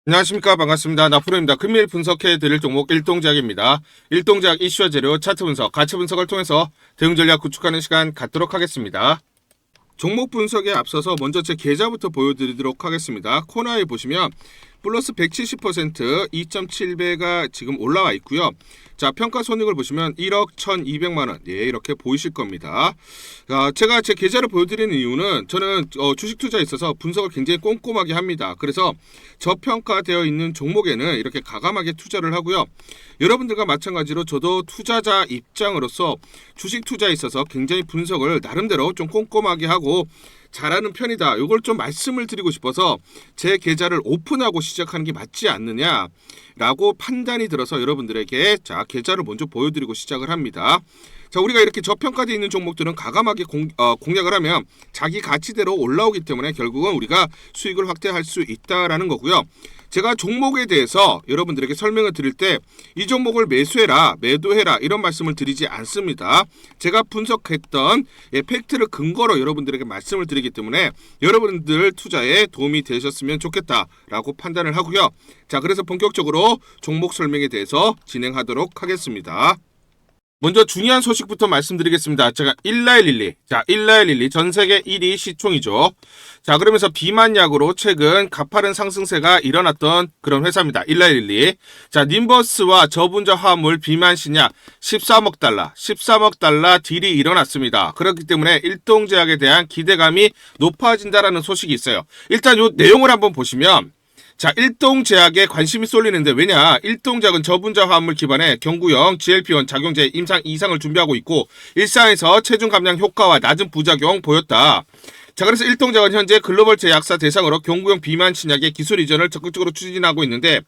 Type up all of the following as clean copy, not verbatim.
안녕하십니까, 반갑습니다. 나프로입니다. 금일 분석해드릴 종목 일동제약입니다. 일동제약 이슈와 재료, 차트 분석, 가치 분석을 통해서 대응 전략 구축하는 시간 갖도록 하겠습니다. 종목 분석에 앞서서 먼저 제 계좌부터 보여드리도록 하겠습니다. 코너에 보시면 플러스 170% 2.7배가 지금 올라와 있고요. 자, 평가 손익을 보시면 1억 1,200만원. 예, 이렇게 보이실 겁니다. 제가 제 계좌를 보여드리는 이유는 저는 주식 투자에 있어서 분석을 굉장히 꼼꼼하게 합니다. 그래서 저평가되어 있는 종목에는 이렇게 가감하게 투자를 하고요. 여러분들과 마찬가지로 저도 투자자 입장으로서 주식 투자에 있어서 굉장히 분석을 나름대로 좀 꼼꼼하게 하고 잘하는 편이다. 이걸 좀 말씀을 드리고 싶어서 제 계좌를 오픈하고 시작하는 게 맞지 않느냐라고 판단이 들어서 여러분들에게 자, 계좌를 먼저 보여드리고 시작을 합니다. 자, 우리가 이렇게 저평가되어 있는 종목들은 가감하게 공략을 하면 자기 가치대로 올라오기 때문에 결국은 우리가 수익을 확대할 수 있다라는 거고요. 제가 종목에 대해서 여러분들에게 설명을 드릴 때 이 종목을 매수해라, 매도해라 이런 말씀을 드리지 않습니다. 제가 분석했던 팩트를 근거로 여러분들에게 말씀을 드리기 때문에 여러분들 투자에 도움이 되셨으면 좋겠다라고 판단을 하고요. 자, 그래서 본격적으로 종목 설명에 대해서 진행하도록 하겠습니다. 먼저 중요한 소식부터 말씀드리겠습니다. 제가 일라일릴리. 자, 일라일릴리 전 세계 1위 시총이죠. 자, 그러면서 비만약으로 최근 가파른 상승세가 일어났던 그런 회사입니다. 일라일릴리. 자, 님버스와 저분자 화합물 비만 신약 13억 달러 딜이 일어났습니다. 그렇기 때문에 일동제약에 대한 기대감이 높아진다라는 소식이 있어요. 일단 요 내용을 한번 보시면 자, 일동제약에 관심이 쏠리는데 왜냐? 일동제약은 저분자 화합물 기반의 경구형 GLP-1 작용제 임상 2상을 준비하고 있고 일상에서 체중 감량 효과와 낮은 부작용 보였다. 자, 그래서 일동제약은 현재 글로벌 제약사 대상으로 경구형 비만 신약의 기술 이전을 적극적으로 추진하고 있는데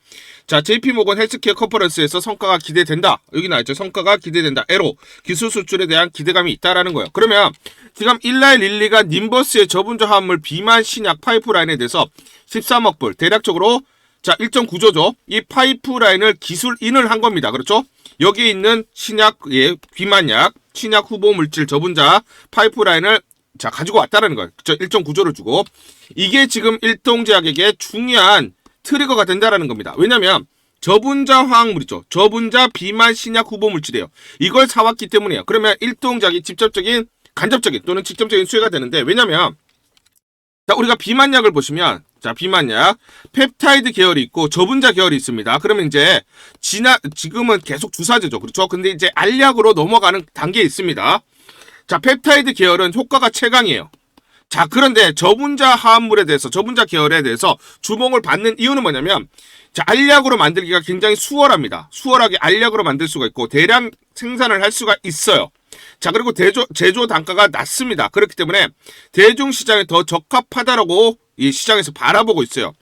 자, JP모건 헬스케어 컨퍼런스에서 성과가 기대된다. 여기 나왔죠. 성과가 기대된다. 에로 기술 수출에 대한 기대감이 있다라는 거예요. 그러면 지금 일라일릴리가 님버스의 저분자 화합물 비만 신약 파이프라인에 대해서 13억 불 대략적으로 자, 일정 구조죠. 이 파이프라인을 기술인을 한 겁니다. 그렇죠? 여기 있는 신약, 비만약, 신약 후보 물질 저분자 파이프라인을 자, 가지고 왔다라는 거예요. 그렇죠? 일정 구조를 주고 이게 지금 일동제약에게 중요한 트리거가 된다라는 겁니다. 왜냐면 저분자 화학물이죠. 저분자 비만 신약 후보 물질이에요. 이걸 사왔기 때문이에요. 그러면 일동제약이 직접적인, 간접적인 또는 직접적인 수혜가 되는데 왜냐면 자, 우리가 비만약을 보시면 자, 비만약 펩타이드 계열이 있고 저분자 계열이 있습니다. 그러면 이제 지금은 계속 주사제죠. 그렇죠? 근데 이제 알약으로 넘어가는 단계에 있습니다. 자, 펩타이드 계열은 효과가 최강이에요. 자, 그런데 저분자 화합물에 대해서, 저분자 계열에 대해서 주목을 받는 이유는 뭐냐면, 자, 알약으로 만들기가 굉장히 수월합니다. 수월하게 알약으로 만들 수가 있고, 대량 생산을 할 수가 있어요. 자, 그리고 제조 단가가 낮습니다. 그렇기 때문에 대중시장에 더 적합하다라고 이 시장에서 바라보고 있어요.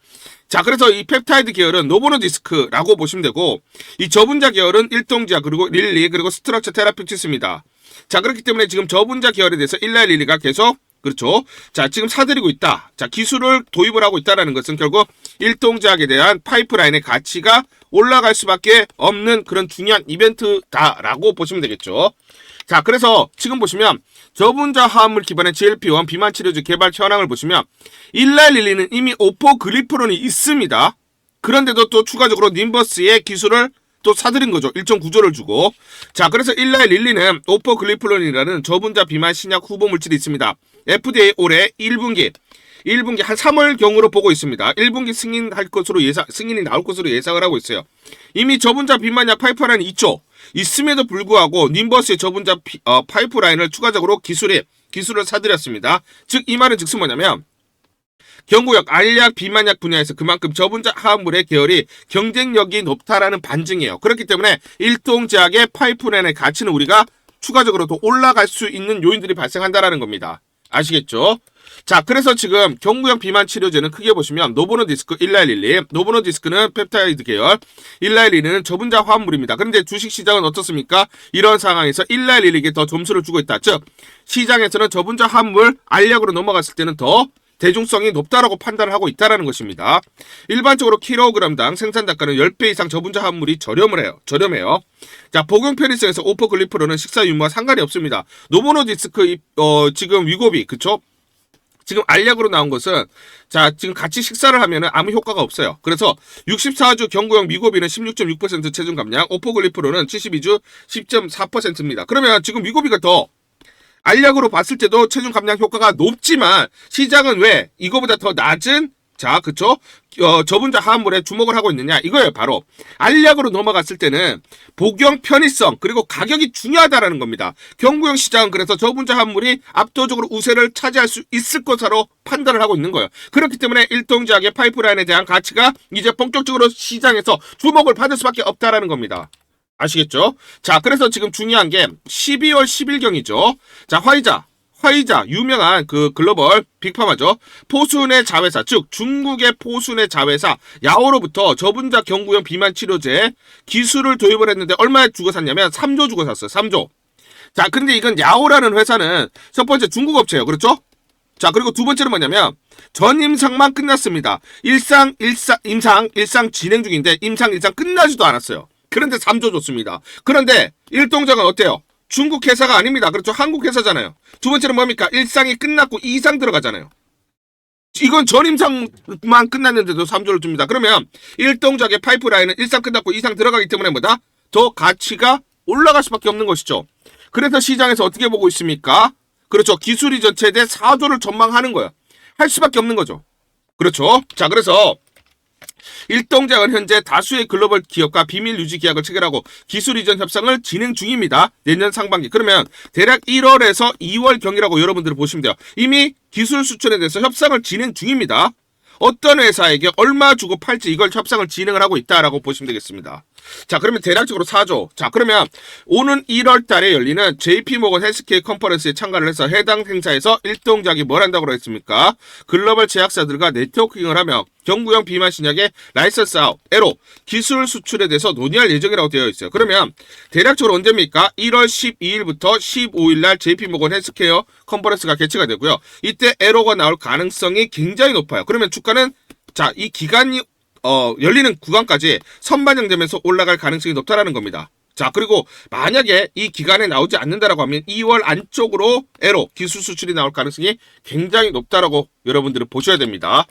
자, 그래서 이 펩타이드 계열은 노보노디스크라고 보시면 되고, 이 저분자 계열은 일동제약, 그리고 릴리, 그리고 스트럭처 테라피utics입니다. 자, 그렇기 때문에 지금 저분자 계열에 대해서 일라일릴리가 계속 그렇죠. 자, 지금 사들이고 있다. 자, 기술을 도입을 하고 있다는 것은 결국 일동제약에 대한 파이프라인의 가치가 올라갈 수밖에 없는 그런 중요한 이벤트다라고 보시면 되겠죠. 자, 그래서 지금 보시면 저분자 화합물 기반의 GLP-1 비만 치료제 개발 현황을 보시면 일라일릴리는 이미 오포글리프론이 있습니다. 그런데도 또 추가적으로 님버스의 기술을 또 사들인 거죠. 일정 구조를 주고. 자, 그래서 일라일릴리는 오포글리프론이라는 저분자 비만 신약 후보 물질이 있습니다. FDA 올해 1분기 한 3월경으로 보고 있습니다. 1분기 승인이 나올 것으로 예상을 하고 있어요. 이미 저분자 비만약 파이프라인이 있죠. 있음에도 불구하고 님버스의 저분자 파이프라인을 추가적으로 기술을 사들였습니다. 즉, 이 말은 즉슨 뭐냐면 경구역 알약 비만약 분야에서 그만큼 저분자 화합물의 계열이 경쟁력이 높다라는 반증이에요. 그렇기 때문에 일동제약의 파이프라인의 가치는 우리가 추가적으로 더 올라갈 수 있는 요인들이 발생한다라는 겁니다. 아시겠죠? 자, 그래서 지금 경구형 비만 치료제는 크게 보시면 노보노디스크, 일라일릴리. 노보노디스크는 펩타이드 계열, 일라일릴리는 저분자 화합물입니다. 그런데 주식시장은 어떻습니까? 이런 상황에서 일라일릴리에게 더 점수를 주고 있다. 즉, 시장에서는 저분자 화합물 알약으로 넘어갔을 때는 더 대중성이 높다라고 판단을 하고 있다는 것입니다. 일반적으로 킬로그램당 생산 단가는 10배 이상 저분자 화합물이 저렴해요. 자, 복용 편의성에서 오포글리프론은 식사 유무와 상관이 없습니다. 노보노디스크 지금 위고비, 그쵸? 지금 알약으로 나온 것은 자 지금 같이 식사를 하면은 아무 효과가 없어요. 그래서 64주 경구용 미고비는 16.6% 체중 감량, 오포글리프로는 72주 10.4%입니다. 그러면 지금 미고비가 더 알약으로 봤을 때도 체중 감량 효과가 높지만 시장은 왜 이거보다 더 낮은 자 그쵸 저분자 화합물에 주목을 하고 있느냐 이거예요. 바로 알약으로 넘어갔을 때는 복용 편의성 그리고 가격이 중요하다라는 겁니다. 경구용 시장은 그래서 저분자 화합물이 압도적으로 우세를 차지할 수 있을 것으로 판단을 하고 있는 거예요. 그렇기 때문에 일동제약의 파이프라인에 대한 가치가 이제 본격적으로 시장에서 주목을 받을 수밖에 없다라는 겁니다. 아시겠죠? 자, 그래서 지금 중요한 게 12월 10일경이죠. 자, 화이자 유명한 그 글로벌 빅파마죠. 포순의 자회사 즉 중국의 포순의 자회사 야오로부터 저분자 경구용 비만 치료제 기술을 도입을 했는데 얼마에 주고 샀냐면 3조 주고 샀어요. 3조. 자, 근데 이건 야오라는 회사는 첫 번째 중국 업체예요. 그렇죠? 자, 그리고 두 번째는 뭐냐면 전임상만 끝났습니다. 임상 진행 중인데 임상 끝나지도 않았어요. 그런데 3조 줬습니다. 그런데 일동작은 어때요? 중국 회사가 아닙니다. 그렇죠? 한국 회사잖아요. 두 번째는 뭡니까? 일상이 끝났고 2상 들어가잖아요. 이건 전임상만 끝났는데도 3조를 줍니다. 그러면 일동작의 파이프라인은 1상 끝났고 2상 들어가기 때문에 뭐다? 더 가치가 올라갈 수밖에 없는 것이죠. 그래서 시장에서 어떻게 보고 있습니까? 그렇죠. 기술 이전 최대 4조를 전망하는 거예요. 할 수밖에 없는 거죠. 그렇죠. 자, 그래서 일동작은 현재 다수의 글로벌 기업과 비밀 유지 계약을 체결하고 기술 이전 협상을 진행 중입니다. 내년 상반기. 그러면 대략 1월에서 2월경이라고 여러분들이 보시면 돼요. 이미 기술 수출에 대해서 협상을 진행 중입니다. 어떤 회사에게 얼마 주고 팔지 이걸 협상을 진행을 하고 있다라고 보시면 되겠습니다. 자, 그러면 대략적으로 4조. 자, 그러면 오는 1월 달에 열리는 JP모건 헬스케어 컨퍼런스에 참가를 해서 해당 행사에서 일동작이 뭘 한다고 했습니까? 글로벌 제약사들과 네트워킹을 하며 경구용 비만 신약의 라이선스 아웃, 에로, 기술 수출에 대해서 논의할 예정이라고 되어 있어요. 그러면 대략적으로 언제입니까? 1월 12일부터 15일 날 JP모건 헬스케어 컨퍼런스가 개최가 되고요. 이때 에로가 나올 가능성이 굉장히 높아요. 그러면 주가는 자, 이 기간이 열리는 구간까지 선반영되면서 올라갈 가능성이 높다라는 겁니다. 자, 그리고 만약에 이 기간에 나오지 않는다라고 하면 2월 안쪽으로 에로 기술 수출이 나올 가능성이 굉장히 높다라고 여러분들은 보셔야 됩니다.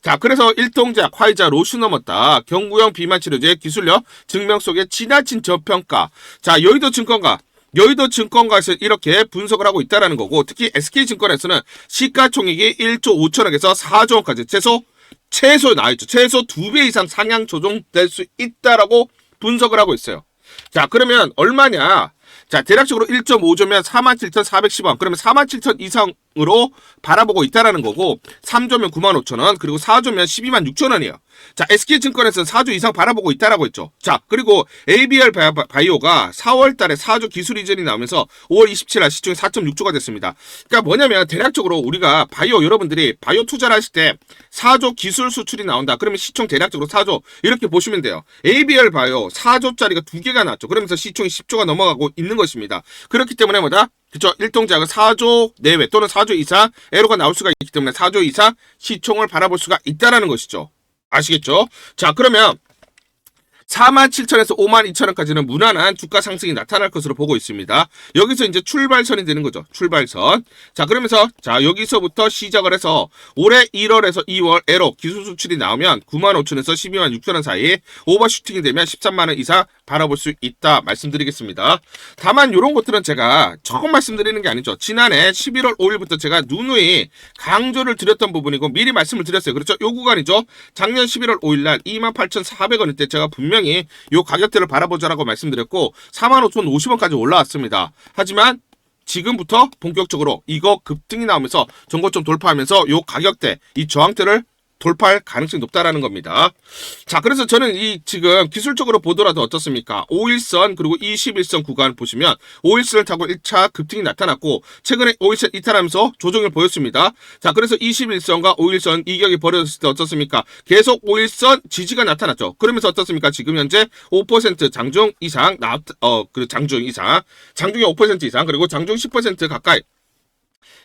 자, 그래서 일동작, 화이자, 로슈 넘었다. 경구용 비만 치료제 기술력 증명 속에 지나친 저평가. 자, 여의도증권가에서 이렇게 분석을 하고 있다라는 거고, 특히 SK증권에서는 시가총액이 1조 5천억에서 4조 원까지 최소 나와있죠. 최소 2배 이상 상향 조정될 수 있다라고 분석을 하고 있어요. 자, 그러면 얼마냐? 자, 대략적으로 1.5조면 47,410원. 그러면 47,000 이상으로 바라보고 있다라는 거고, 3조면 95,000원, 그리고 4조면 126,000원이에요. 자, SK증권에서는 4조 이상 바라보고 있다라고 했죠. 자, 그리고 ABR 바이오가 4월 달에 4조 기술 이전이 나오면서 5월 27일 날 시총이 4.6조가 됐습니다. 그러니까 뭐냐면 대략적으로 우리가 바이오 여러분들이 바이오 투자를 하실 때 4조 기술 수출이 나온다. 그러면 시총 대략적으로 4조 이렇게 보시면 돼요. ABR 바이오 4조짜리가 2개가 나왔죠. 그러면서 시총이 10조가 넘어가고 있는 것입니다. 그렇기 때문에 뭐다? 그쵸? 일동작은 4조 내외 또는 4조 이상 에로가 나올 수가 있기 때문에 4조 이상 시총을 바라볼 수가 있다라는 것이죠. 아시겠죠? 자, 그러면 47,000원에서 52,000원까지는 무난한 주가 상승이 나타날 것으로 보고 있습니다. 여기서 이제 출발선이 되는 거죠. 출발선. 자, 그러면서 자, 여기서부터 시작을 해서 올해 1월에서 2월 에로 기술 수출이 나오면 95,000원에서 126,000원 사이 오버슈팅이 되면 13만원 이상 바라볼 수 있다 말씀드리겠습니다. 다만 이런 것들은 제가 조금 말씀드리는 게 아니죠. 지난해 11월 5일부터 제가 누누이 강조를 드렸던 부분이고 미리 말씀을 드렸어요. 그렇죠? 요 구간이죠. 작년 11월 5일 날 28,400원일 때 제가 분명히 요 가격대를 바라보자라고 말씀드렸고 45,050원까지 올라왔습니다. 하지만 지금부터 본격적으로 이거 급등이 나오면서 전고점 돌파하면서 요 가격대, 이 저항대를 돌파할 가능성이 높다라는 겁니다. 자, 그래서 저는 이 지금 기술적으로 보더라도 어떻습니까? 5일선 그리고 21선 구간 보시면 5일선을 타고 1차 급등이 나타났고 최근에 5일선 이탈하면서 조정을 보였습니다. 자, 그래서 21선과 5일선 이격이 벌어졌을 때 어떻습니까? 계속 5일선 지지가 나타났죠. 그러면서 어떻습니까? 지금 현재 5% 장중 이상 장중 이상, 장중이 5% 이상 그리고 장중 10% 가까이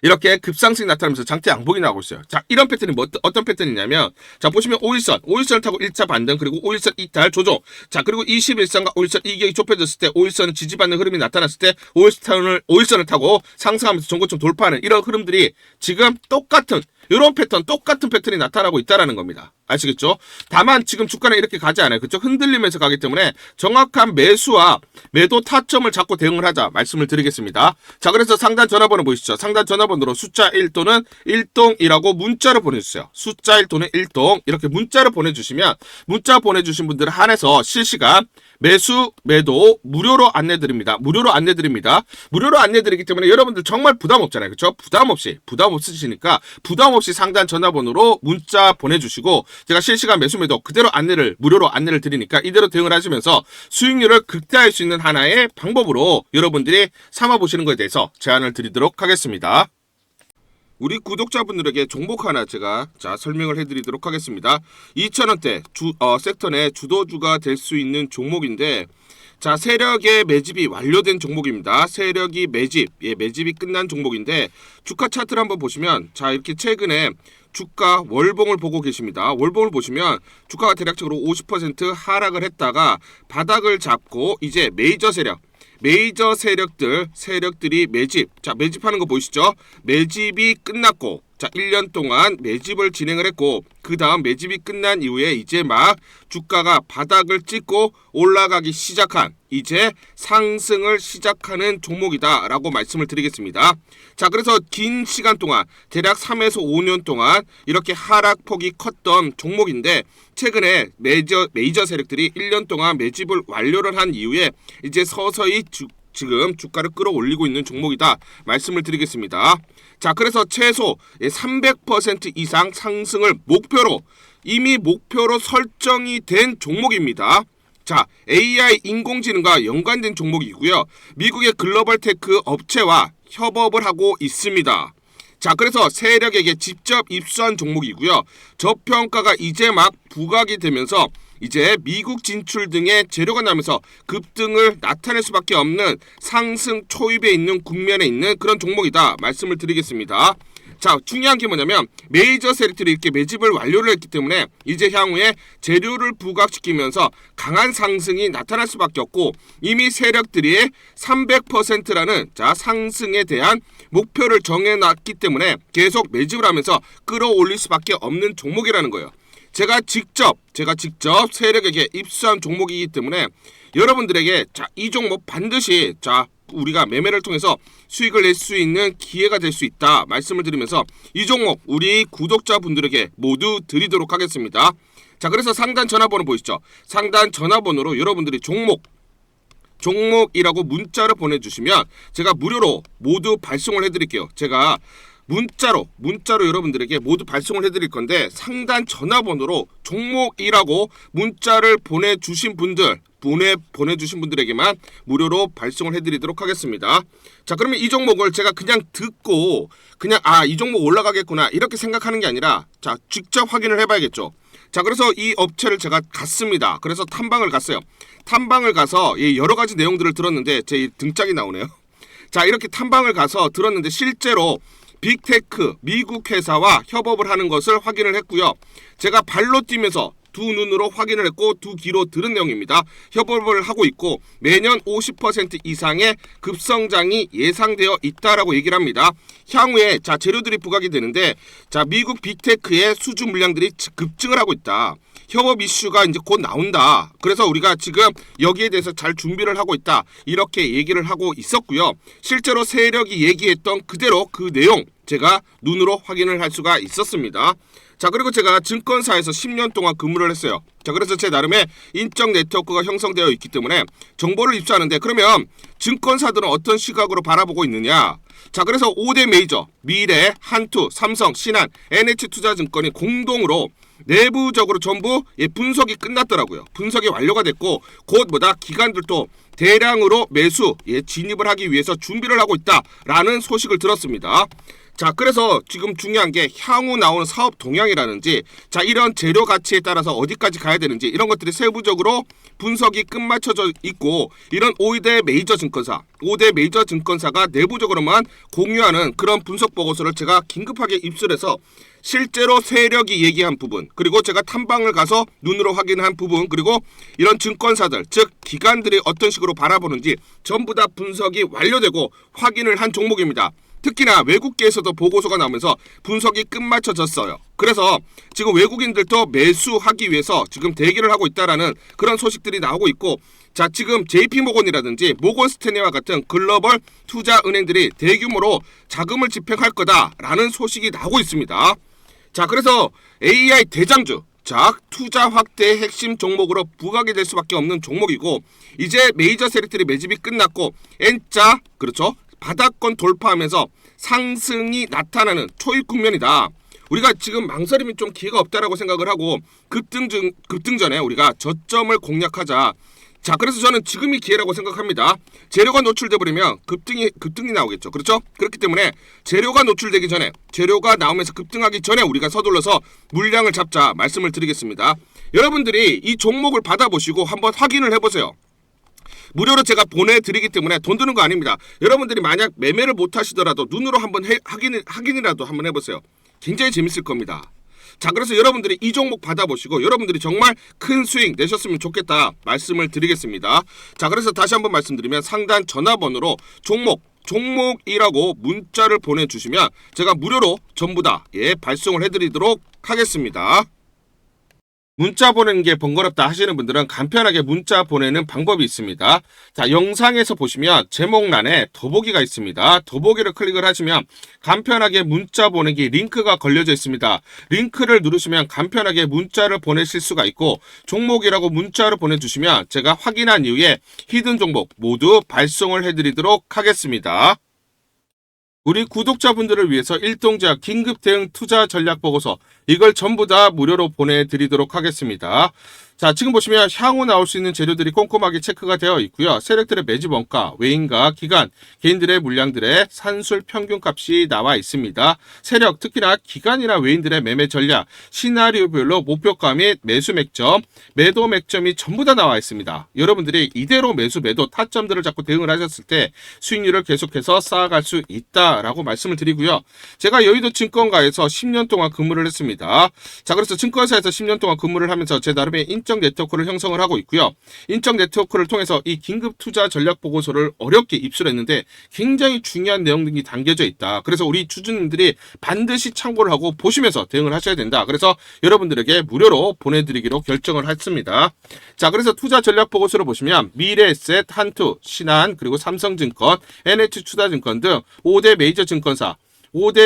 이렇게 급상승이 나타나면서 장대 양봉이 나오고 있어요. 자, 이런 패턴이 어떤 패턴이냐면, 자, 보시면 5일선을 타고 1차 반등, 그리고 5일선 이탈 조정. 자, 그리고 21선과 5일선 이격이 좁혀졌을 때, 5일선은 지지받는 흐름이 나타났을 때, 5일선을 타고 상승하면서 전고점 돌파하는 이런 흐름들이 지금 똑같은 이런 패턴, 똑같은 패턴이 나타나고 있다는 겁니다. 아시겠죠? 다만 지금 주가는 이렇게 가지 않아요. 그쪽 흔들리면서 가기 때문에 정확한 매수와 매도 타점을 잡고 대응을 하자 말씀을 드리겠습니다. 자, 그래서 상단 전화번호 보이시죠? 상단 전화번호로 숫자 1 또는 1동이라고 문자를 보내주세요. 숫자 1 또는 1동 이렇게 문자를 보내주시면 문자 보내주신 분들 한해서 실시간 매수, 매도 무료로 안내드립니다. 무료로 안내드리기 때문에 여러분들 정말 부담 없잖아요. 그렇죠? 부담 없으시니까 부담 없이 상단 전화번호로 문자 보내주시고 제가 실시간 매수, 매도 그대로 무료로 안내를 드리니까 이대로 대응을 하시면서 수익률을 극대화할 수 있는 하나의 방법으로 여러분들이 삼아보시는 것에 대해서 제안을 드리도록 하겠습니다. 우리 구독자분들에게 종목 하나 제가 설명을 해드리도록 하겠습니다. 2,000원대 섹터 내 주도주가 될 수 있는 종목인데 자, 세력의 매집이 완료된 종목입니다. 세력이 매집이 끝난 종목인데 주가 차트를 한번 보시면 자, 이렇게 최근에 주가 월봉을 보고 계십니다. 월봉을 보시면 주가가 대략적으로 50% 하락을 했다가 바닥을 잡고 이제 메이저 세력들이 매집하는 거 보이시죠? 매집이 끝났고 자, 1년 동안 매집을 진행을 했고 그 다음 매집이 끝난 이후에 이제 막 주가가 바닥을 찍고 올라가기 시작한 이제 상승을 시작하는 종목이다 라고 말씀을 드리겠습니다. 자, 그래서 긴 시간 동안 대략 3에서 5년 동안 이렇게 하락폭이 컸던 종목인데 최근에 메이저 세력들이 1년 동안 매집을 완료를 한 이후에 이제 서서히 지금 주가를 끌어올리고 있는 종목이다 말씀을 드리겠습니다. 자, 그래서 최소 300% 이상 상승을 이미 목표로 설정이 된 종목입니다. 자, AI 인공지능과 연관된 종목이고요. 미국의 글로벌 테크 업체와 협업을 하고 있습니다. 자, 그래서 세력에게 직접 입수한 종목이고요. 저평가가 이제 막 부각이 되면서 이제 미국 진출 등의 재료가 나면서 급등을 나타낼 수밖에 없는 상승 초입에 있는 국면에 있는 그런 종목이다 말씀을 드리겠습니다. 자, 중요한 게 뭐냐면 메이저 세력들이 이렇게 매집을 완료를 했기 때문에 이제 향후에 재료를 부각시키면서 강한 상승이 나타날 수밖에 없고 이미 세력들이 300%라는 상승에 대한 목표를 정해놨기 때문에 계속 매집을 하면서 끌어올릴 수밖에 없는 종목이라는 거예요. 제가 직접 세력에게 입수한 종목이기 때문에 여러분들에게 이 종목 반드시 우리가 매매를 통해서 수익을 낼 수 있는 기회가 될 수 있다 말씀을 드리면서 이 종목 우리 구독자분들에게 모두 드리도록 하겠습니다. 자, 그래서 상단 전화번호 보이시죠? 상단 전화번호로 여러분들이 종목이라고 문자를 보내주시면 제가 무료로 모두 발송을 해드릴게요. 제가 문자로 여러분들에게 모두 발송을 해드릴 건데 상단 전화번호로 종목이라고 문자를 보내주신 분들에게만 무료로 발송을 해드리도록 하겠습니다. 자, 그러면 이 종목을 제가 그냥 듣고 이 종목 올라가겠구나 이렇게 생각하는 게 아니라 직접 확인을 해봐야겠죠. 자, 그래서 이 업체를 제가 갔습니다. 그래서 탐방을 갔어요. 탐방을 가서 여러 가지 내용들을 들었는데 제 등짝이 나오네요. 자, 이렇게 탐방을 가서 들었는데 실제로 빅테크 미국 회사와 협업을 하는 것을 확인을 했고요. 제가 발로 뛰면서 두 눈으로 확인을 했고 두 귀로 들은 내용입니다. 협업을 하고 있고 매년 50% 이상의 급성장이 예상되어 있다라고 얘기를 합니다. 향후에 재료들이 부각이 되는데 미국 빅테크의 수주 물량들이 급증을 하고 있다. 협업 이슈가 이제 곧 나온다. 그래서 우리가 지금 여기에 대해서 잘 준비를 하고 있다. 이렇게 얘기를 하고 있었고요. 실제로 세력이 얘기했던 그대로 그 내용 제가 눈으로 확인을 할 수가 있었습니다. 자, 그리고 제가 증권사에서 10년 동안 근무를 했어요. 자, 그래서 제 나름의 인적 네트워크가 형성되어 있기 때문에 정보를 입수하는데 그러면 증권사들은 어떤 시각으로 바라보고 있느냐? 자, 그래서 5대 메이저 미래, 한투, 삼성, 신한, NH투자증권이 공동으로 내부적으로 전부 분석이 끝났더라고요. 분석이 완료가 됐고 곧 기관들도 대량으로 매수 진입을 하기 위해서 준비를 하고 있다라는 소식을 들었습니다. 자, 그래서 지금 중요한 게 향후 나오는 사업 동향이라든지 이런 재료 가치에 따라서 어디까지 가야 되는지 이런 것들이 세부적으로 분석이 끝마쳐져 있고 이런 5대 메이저 증권사가 내부적으로만 공유하는 그런 분석 보고서를 제가 긴급하게 입수해서 실제로 세력이 얘기한 부분 그리고 제가 탐방을 가서 눈으로 확인한 부분 그리고 이런 증권사들 즉 기관들이 어떤 식으로 바라보는지 전부 다 분석이 완료되고 확인을 한 종목입니다. 특히나 외국계에서도 보고서가 나오면서 분석이 끝마쳐졌어요. 그래서 지금 외국인들도 매수하기 위해서 지금 대기를 하고 있다라는 그런 소식들이 나오고 있고, 자, 지금 JP모건이라든지 모건스탠리와 같은 글로벌 투자 은행들이 대규모로 자금을 집행할 거다라는 소식이 나오고 있습니다. 자, 그래서 AI 대장주, 자, 투자 확대의 핵심 종목으로 부각이 될 수밖에 없는 종목이고, 이제 메이저 세력들이 매집이 끝났고 N자, 그렇죠, 바닥권 돌파하면서 상승이 나타나는 초입 국면이다. 우리가 지금 망설임이 좀 기회가 없다라고 생각을 하고 급등 전에 우리가 저점을 공략하자. 자, 그래서 저는 지금이 기회라고 생각합니다. 재료가 노출돼 버리면 급등이 나오겠죠. 그렇죠? 그렇기 때문에 재료가 노출되기 전에, 재료가 나오면서 급등하기 전에 우리가 서둘러서 물량을 잡자 말씀을 드리겠습니다. 여러분들이 이 종목을 받아보시고 한번 확인을 해보세요. 무료로 제가 보내드리기 때문에 돈 드는 거 아닙니다. 여러분들이 만약 매매를 못 하시더라도 눈으로 한번 확인이라도 한번 해보세요. 굉장히 재밌을 겁니다. 자, 그래서 여러분들이 이 종목 받아보시고 여러분들이 정말 큰 수익 내셨으면 좋겠다 말씀을 드리겠습니다. 자, 그래서 다시 한번 말씀드리면 상단 전화번호로 종목이라고 문자를 보내주시면 제가 무료로 전부 다 발송을 해드리도록 하겠습니다. 문자 보내는 게 번거롭다 하시는 분들은 간편하게 문자 보내는 방법이 있습니다. 자, 영상에서 보시면 제목란에 더보기가 있습니다. 더보기를 클릭을 하시면 간편하게 문자 보내기 링크가 걸려져 있습니다. 링크를 누르시면 간편하게 문자를 보내실 수가 있고, 종목이라고 문자를 보내주시면 제가 확인한 이후에 히든 종목 모두 발송을 해드리도록 하겠습니다. 우리 구독자분들을 위해서 일동제약 긴급 대응 투자 전략 보고서, 이걸 전부 다 무료로 보내드리도록 하겠습니다. 자, 지금 보시면 향후 나올 수 있는 재료들이 꼼꼼하게 체크가 되어 있고요. 세력들의 매집 원가, 외인과 기간, 개인들의 물량들의 산술 평균값이 나와 있습니다. 세력, 특히나 기간이나 외인들의 매매 전략, 시나리오별로 목표가 및 매수 맥점, 매도 맥점이 전부 다 나와 있습니다. 여러분들이 이대로 매수, 매도 타점들을 잡고 대응을 하셨을 때 수익률을 계속해서 쌓아갈 수 있다라고 말씀을 드리고요. 제가 여의도 증권가에서 10년 동안 근무를 했습니다. 자, 그래서 증권사에서 10년 동안 근무를 하면서 제 나름의 인적 네트워크를 형성을 하고 있고요. 인적 네트워크를 통해서 이 긴급 투자 전략 보고서를 어렵게 입수했는데 굉장히 중요한 내용들이 담겨져 있다. 그래서 우리 주주님들이 반드시 참고를 하고 보시면서 대응을 하셔야 된다. 그래서 여러분들에게 무료로 보내드리기로 결정을 했습니다. 자, 그래서 투자 전략 보고서를 보시면 미래에셋, 한투, 신한, 그리고 삼성증권, NH투자증권 등 5대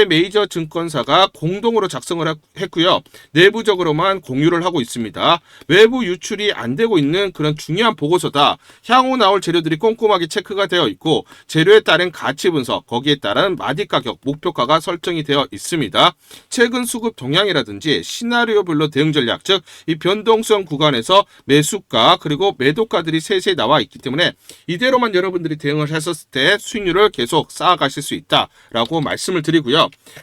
메이저 증권사가 공동으로 작성을 했고요. 내부적으로만 공유를 하고 있습니다. 외부 유출이 안 되고 있는 그런 중요한 보고서다. 향후 나올 재료들이 꼼꼼하게 체크가 되어 있고, 재료에 따른 가치 분석, 거기에 따른 마디 가격, 목표가가 설정이 되어 있습니다. 최근 수급 동향이라든지 시나리오별로 대응 전략, 즉 이 변동성 구간에서 매수가 그리고 매도가들이 세세히 나와 있기 때문에 이대로만 여러분들이 대응을 했었을 때 수익률을 계속 쌓아가실 수 있다라고 말씀을 드리고요.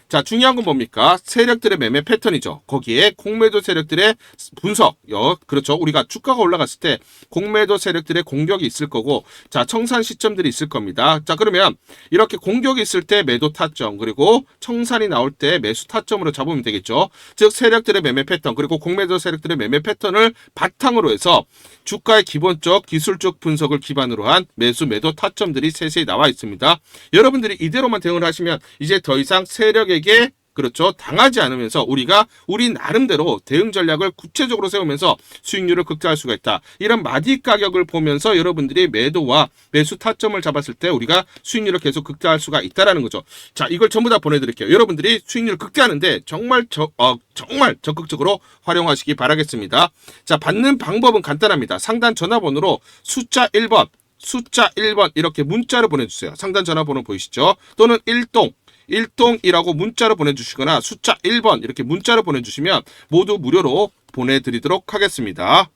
자, 중요한 건 뭡니까? 세력들의 매매 패턴이죠. 거기에 공매도 세력들의 분석, 그렇죠. 우리가 주가가 올라갔을 때 공매도 세력들의 공격이 있을 거고, 자, 청산 시점들이 있을 겁니다. 자, 그러면 이렇게 공격이 있을 때 매도 타점, 그리고 청산이 나올 때 매수 타점으로 잡으면 되겠죠. 즉 세력들의 매매 패턴, 그리고 공매도 세력들의 매매 패턴을 바탕으로 해서 주가의 기본적 기술적 분석을 기반으로 한 매수 매도 타점들이 세세히 나와 있습니다. 여러분들이 이대로만 대응을 하시면 이제 더 이상 세력에게, 그렇죠, 당하지 않으면서 우리가 우리 나름대로 대응 전략을 구체적으로 세우면서 수익률을 극대화할 수가 있다. 이런 마디 가격을 보면서 여러분들이 매도와 매수 타점을 잡았을 때 우리가 수익률을 계속 극대화할 수가 있다라는 거죠. 자, 이걸 전부 다 보내드릴게요. 여러분들이 수익률 극대화하는데 정말 적극적으로 활용하시기 바라겠습니다. 자, 받는 방법은 간단합니다. 상단 전화번호로 숫자 1번 이렇게 문자를 보내주세요. 상단 전화번호 보이시죠? 또는 1동이라고 문자로 보내주시거나 숫자 1번 이렇게 문자로 보내주시면 모두 무료로 보내드리도록 하겠습니다.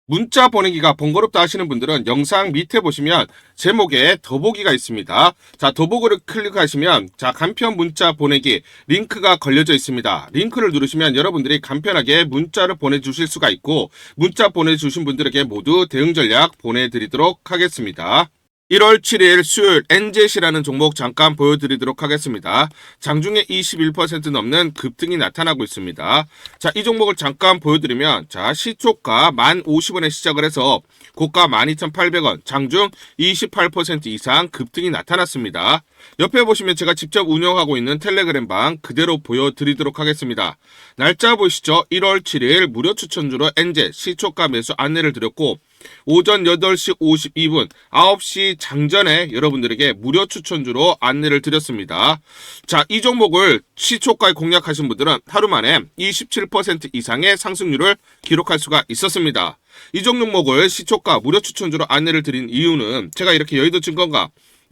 문자 보내기가 번거롭다 하시는 분들은 영상 밑에 보시면 제목에 더보기가 있습니다. 자, 더보기를 클릭하시면 자, 간편 문자 보내기 링크가 걸려져 있습니다. 링크를 누르시면 여러분들이 간편하게 문자를 보내주실 수가 있고, 문자 보내주신 분들에게 모두 대응 전략 보내드리도록 하겠습니다. 1월 7일 수요일 NZ라는 종목 잠깐 보여드리도록 하겠습니다. 장중에 21% 넘는 급등이 나타나고 있습니다. 자, 이 종목을 잠깐 보여드리면, 자, 시초가 1050원에 시작을 해서 고가 12,800원, 장중 28% 이상 급등이 나타났습니다. 옆에 보시면 제가 직접 운영하고 있는 텔레그램 방 그대로 보여드리도록 하겠습니다. 날짜 보시죠. 1월 7일 무료 추천주로 NZ 시초가 매수 안내를 드렸고 오전 8시 52분 9시 장전에 여러분들에게 무료 추천주로 안내를 드렸습니다. 자, 이 종목을 시초가에 공략하신 분들은 하루 만에 27% 이상의 상승률을 기록할 수가 있었습니다. 이 종목을 시초가 무료 추천주로 안내를 드린 이유는 제가 이렇게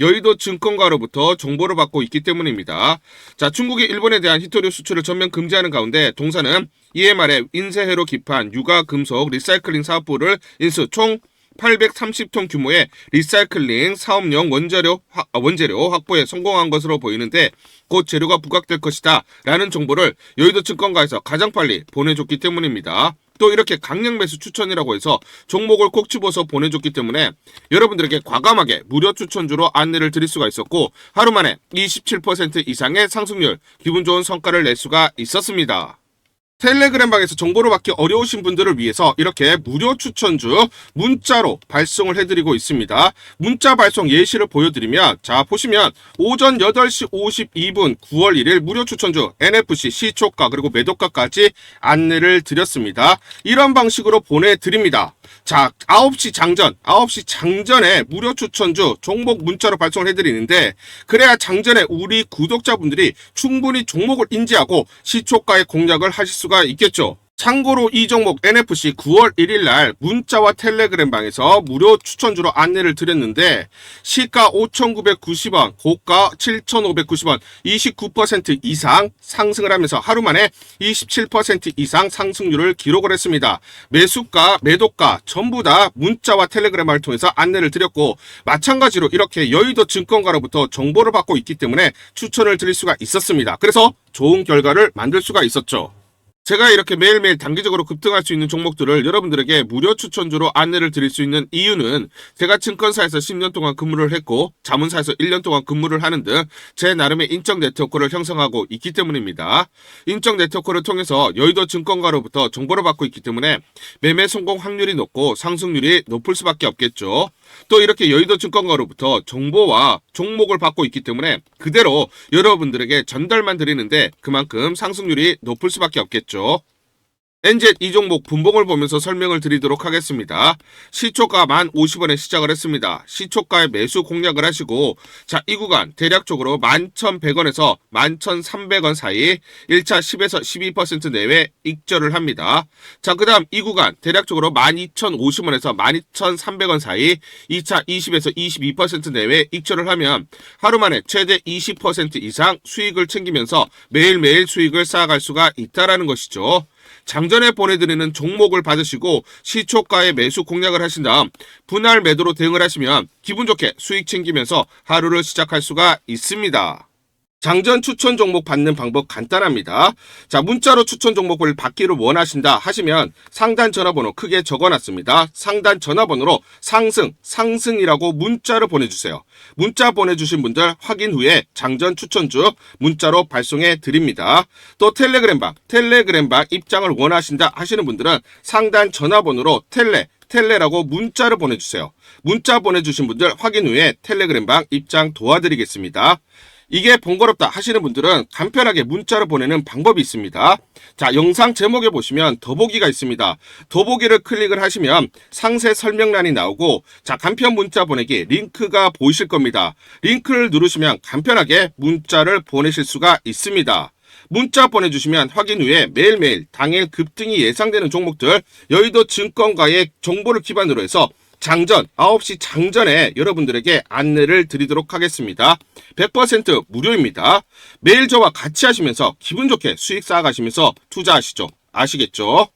여의도 증권가로부터 정보를 받고 있기 때문입니다. 자, 중국이 일본에 대한 히토류 수출을 전면 금지하는 가운데 동사는 이에 말해 인쇄회로 기판 유가금속 리사이클링 사업부를 인수 총 830톤 규모의 리사이클링 사업용 원재료 확보에 성공한 것으로 보이는데 곧 재료가 부각될 것이다 라는 정보를 여의도 증권가에서 가장 빨리 보내줬기 때문입니다. 또 이렇게 강력 매수 추천이라고 해서 종목을 꼭 집어서 보내줬기 때문에 여러분들에게 과감하게 무료 추천주로 안내를 드릴 수가 있었고 하루 만에 27% 이상의 상승률, 기분 좋은 성과를 낼 수가 있었습니다. 텔레그램방에서 정보를 받기 어려우신 분들을 위해서 이렇게 무료 추천주 문자로 발송을 해드리고 있습니다. 문자 발송 예시를 보여드리면 자 보시면 오전 8시 52분 9월 1일 무료 추천주 NFC 시초가 그리고 매도가까지 안내를 드렸습니다. 이런 방식으로 보내드립니다. 자 9시 장전에 무료 추천주 종목 문자로 발송을 해드리는데 그래야 장전에 우리 구독자분들이 충분히 종목을 인지하고 시초가에 공략을 하실 수가 있겠죠. 참고로 이 종목 NFC 9월 1일 날 문자와 텔레그램 방에서 무료 추천주로 안내를 드렸는데 시가 5,990원, 고가 7,590원, 29% 이상 상승을 하면서 하루 만에 27% 이상 상승률을 기록을 했습니다. 매수가, 매도가 전부 다 문자와 텔레그램을 통해서 안내를 드렸고 마찬가지로 이렇게 여의도 증권가로부터 정보를 받고 있기 때문에 추천을 드릴 수가 있었습니다. 그래서 좋은 결과를 만들 수가 있었죠. 제가 이렇게 매일매일 단기적으로 급등할 수 있는 종목들을 여러분들에게 무료 추천주로 안내를 드릴 수 있는 이유는 제가 증권사에서 10년 동안 근무를 했고 자문사에서 1년 동안 근무를 하는 등 제 나름의 인적 네트워크를 형성하고 있기 때문입니다. 인적 네트워크를 통해서 여의도 증권가로부터 정보를 받고 있기 때문에 매매 성공 확률이 높고 상승률이 높을 수밖에 없겠죠. 또 이렇게 여의도 증권가로부터 정보와 종목을 받고 있기 때문에 그대로 여러분들에게 전달만 드리는데 그만큼 상승률이 높을 수밖에 없겠죠. NZ 이 종목 분봉을 보면서 설명을 드리도록 하겠습니다. 시초가 1050원에 시작을 했습니다. 시초가에 매수 공략을 하시고 자, 이 구간 대략적으로 11,100원에서 11,300원 사이 1차 10에서 12% 내외 익절을 합니다. 자, 그 다음 이 구간 대략적으로 12,050원에서 12,300원 사이 2차 20에서 22% 내외 익절을 하면 하루 만에 최대 20% 이상 수익을 챙기면서 매일매일 수익을 쌓아갈 수가 있다는 것이죠. 장전에 보내드리는 종목을 받으시고 시초가에 매수 공략을 하신 다음 분할 매도로 대응을 하시면 기분 좋게 수익 챙기면서 하루를 시작할 수가 있습니다. 장전 추천 종목 받는 방법 간단합니다. 자, 문자로 추천 종목을 받기를 원하신다 하시면 상단 전화번호 크게 적어놨습니다. 상단 전화번호로 상승이라고 문자를 보내주세요. 문자 보내주신 분들 확인 후에 장전 추천주 문자로 발송해 드립니다. 또 텔레그램방 입장을 원하신다 하시는 분들은 상단 전화번호로 텔레라고 문자를 보내주세요. 문자 보내주신 분들 확인 후에 텔레그램방 입장 도와드리겠습니다. 이게 번거롭다 하시는 분들은 간편하게 문자로 보내는 방법이 있습니다. 자, 영상 제목에 보시면 더보기가 있습니다. 더보기를 클릭을 하시면 상세 설명란이 나오고 자, 간편 문자 보내기 링크가 보이실 겁니다. 링크를 누르시면 간편하게 문자를 보내실 수가 있습니다. 문자 보내주시면 확인 후에 매일매일 당일 급등이 예상되는 종목들 여의도 증권가의 정보를 기반으로 해서 장전 9시 장전에 여러분들에게 안내를 드리도록 하겠습니다. 100% 무료입니다. 매일 저와 같이 하시면서 기분 좋게 수익 쌓아가시면서 투자하시죠. 아시겠죠?